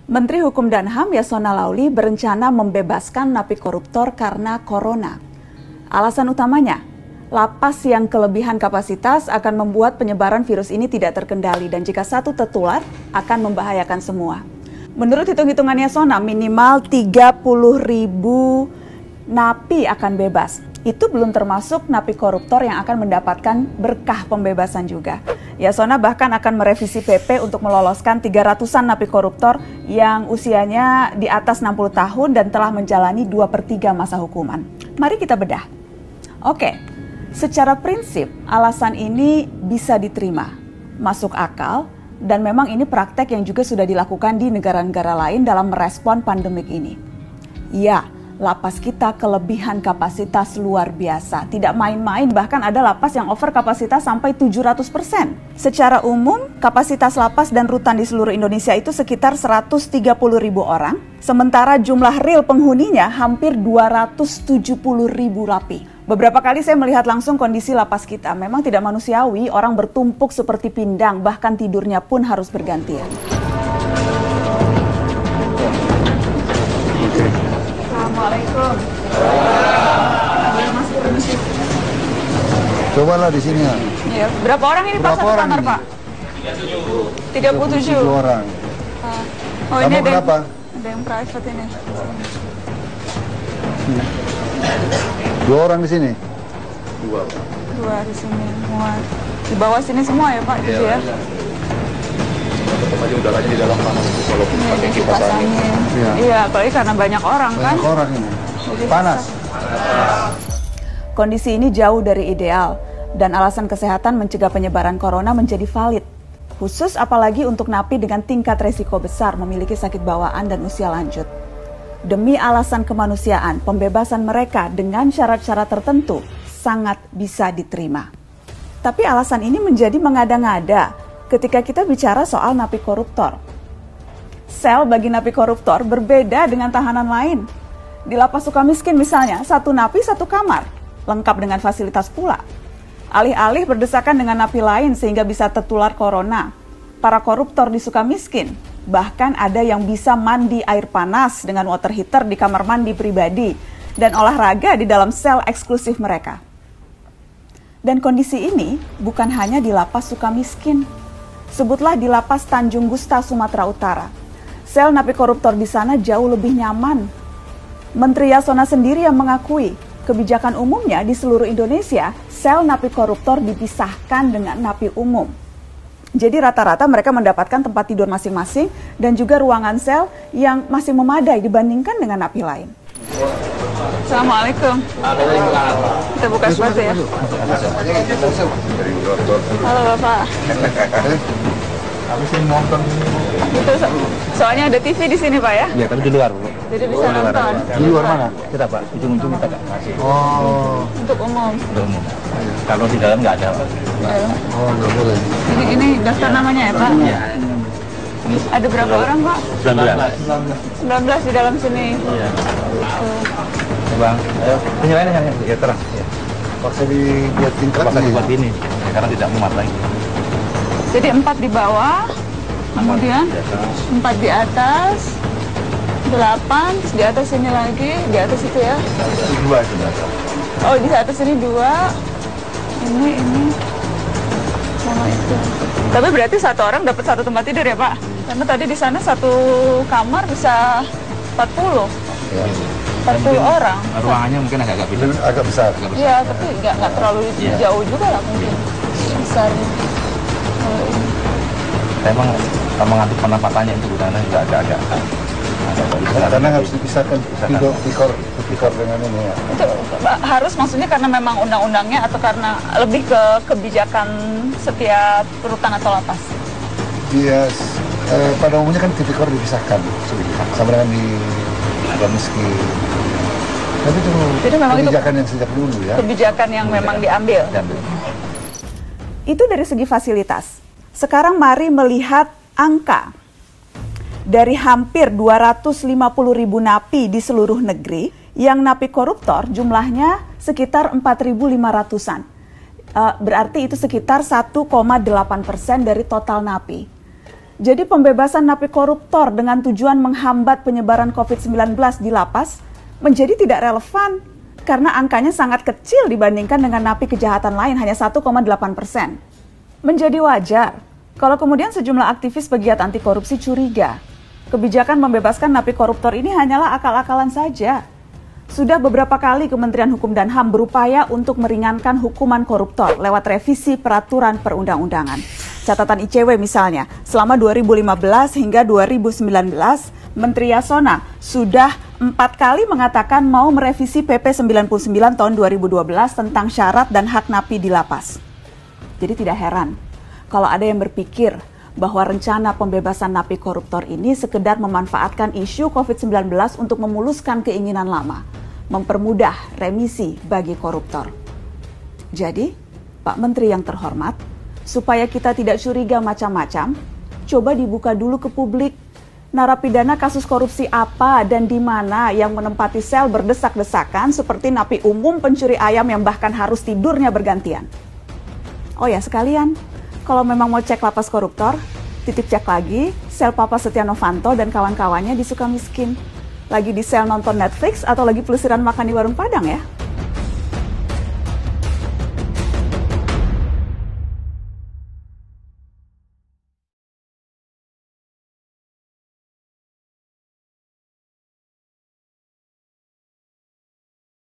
Menteri Hukum dan HAM Yasona Laoly berencana membebaskan napi koruptor karena corona. Alasan utamanya, lapas yang kelebihan kapasitas akan membuat penyebaran virus ini tidak terkendali dan jika satu tertular akan membahayakan semua. Menurut hitung-hitungan Yasona, minimal 30.000 napi akan bebas. Itu belum termasuk napi koruptor yang akan mendapatkan berkah pembebasan juga. Yasona bahkan akan merevisi PP untuk meloloskan 300-an napi koruptor yang usianya di atas 60 tahun dan telah menjalani 2/3 masa hukuman. Mari kita bedah. Oke, secara prinsip alasan ini bisa diterima, masuk akal, dan memang ini praktek yang juga sudah dilakukan di negara-negara lain dalam merespon pandemik ini. Ya, lapas kita kelebihan kapasitas luar biasa, tidak main-main, bahkan ada lapas yang over kapasitas sampai 700%. Secara umum, kapasitas lapas dan rutan di seluruh Indonesia itu sekitar 130.000 orang, sementara jumlah real penghuninya hampir 270.000 napi. Beberapa kali saya melihat langsung kondisi lapas kita, memang tidak manusiawi, orang bertumpuk seperti pindang, bahkan tidurnya pun harus bergantian. Assalamualaikum. Boleh masuk permisi. Cobalah di sini ya. Iya, berapa orang ini Pak satu kamar Pak? 37 orang. Oh, Kamu ini ada berapa? Ada yang private ini. 2 orang di sini. 2 di sini, muat. Di bawah sini semua ya Pak, gitu ya? Tetap aja udaranya di dalam panas walaupun pakai kipas angin. Iya, apalagi karena banyak orang kan. Banyak orang ini. Jadi Panas. Kondisi ini jauh dari ideal dan alasan kesehatan mencegah penyebaran corona menjadi valid. Khusus apalagi untuk napi dengan tingkat resiko besar memiliki sakit bawaan dan usia lanjut. Demi alasan kemanusiaan, pembebasan mereka dengan syarat-syarat tertentu sangat bisa diterima. Tapi alasan ini menjadi mengada-ngada ketika kita bicara soal napi koruptor. Sel bagi napi koruptor berbeda dengan tahanan lain. Di Lapas Sukamiskin misalnya, 1 napi 1 kamar, lengkap dengan fasilitas pula. Alih-alih berdesakan dengan napi lain sehingga bisa tertular corona, para koruptor di Sukamiskin bahkan ada yang bisa mandi air panas dengan water heater di kamar mandi pribadi dan olahraga di dalam sel eksklusif mereka. Dan kondisi ini bukan hanya di Lapas Sukamiskin. Sebutlah di Lapas Tanjung Gusta, Sumatera Utara. Sel napi koruptor di sana jauh lebih nyaman. Menteri Yasona sendiri yang mengakui kebijakan umumnya di seluruh Indonesia, sel napi koruptor dipisahkan dengan napi umum. Jadi rata-rata mereka mendapatkan tempat tidur masing-masing dan juga ruangan sel yang masih memadai dibandingkan dengan napi lain. Assalamualaikum. Kita buka sepatu ya. Halo Bapak. Habis ini nonton Itu soalnya ada TV di sini Pak ya? ya, tapi di luar Bu. Jadi bisa nonton. Di luar mana? Kita Pak, ujung-ujung kita nggak kasih. Oh. Untuk umum. Umum. Kalau di dalam nggak ada Pak. Oh, nggak boleh. Ini daftar namanya ya Pak? Iya. Ada berapa orang Pak? 19 di dalam sini. Iya. Bang, ayo. Penyelain ya terang. Ya. Paksa dibuat tingkat Paksa nih. dibuat ini, ya, karena tidak muat lagi. Jadi 4 di bawah, kemudian 4 di atas, 8, terus di atas ini lagi, di atas itu ya. 2 sudah. Oh, di atas ini 2, ini, sama itu. Tapi berarti 1 orang dapat 1 tempat tidur ya Pak? Karena tadi di sana 1 kamar bisa 40. Ya. 40 orang. Ruangannya mungkin agak besar. Agak besar. Iya, tapi nggak terlalu jauh juga lah mungkin. Besarnya. Emang mengatur penampakannya itu karena juga agak Karena harus dipisahkan pikor dengan ini ya. Itu harus maksudnya karena memang undang-undangnya atau karena lebih ke kebijakan setiap rutan atau lapas? Iya, pada umumnya kan tipikor dipisahkan sama dengan di Sukamiskin. Tapi itu Jadi memang kebijakan yang sejak dulu ya. Kebijakan yang memang diambil. Itu dari segi fasilitas. Sekarang mari melihat angka. Dari hampir 250.000 napi di seluruh negeri, yang napi koruptor jumlahnya sekitar 4.500-an. Berarti itu sekitar 1,8% dari total napi. Jadi pembebasan napi koruptor dengan tujuan menghambat penyebaran COVID-19 di lapas menjadi tidak relevan karena angkanya sangat kecil dibandingkan dengan napi kejahatan lain, hanya 1,8%. Menjadi wajar kalau kemudian sejumlah aktivis pegiat anti korupsi curiga kebijakan membebaskan napi koruptor ini hanyalah akal-akalan saja. Sudah beberapa kali Kementerian Hukum dan HAM berupaya untuk meringankan hukuman koruptor lewat revisi peraturan perundang-undangan. Catatan ICW misalnya, selama 2015 hingga 2019, Menteri Yasona sudah 4 kali mengatakan mau merevisi PP 99 tahun 2012 tentang syarat dan hak napi di lapas. Jadi tidak heran kalau ada yang berpikir bahwa rencana pembebasan napi koruptor ini sekedar memanfaatkan isu COVID-19 untuk memuluskan keinginan lama, mempermudah remisi bagi koruptor. Jadi, Pak Menteri yang terhormat, supaya kita tidak curiga macam-macam, coba dibuka dulu ke publik. Narapidana kasus korupsi apa dan di mana yang menempati sel berdesak-desakan seperti napi umum pencuri ayam yang bahkan harus tidurnya bergantian. Oh ya sekalian, kalau memang mau cek lapas koruptor, titip cek lagi sel Papa Setia Novanto dan kawan-kawannya di Sukamiskin. Lagi di sel nonton Netflix atau lagi pelesiran makan di warung Padang ya?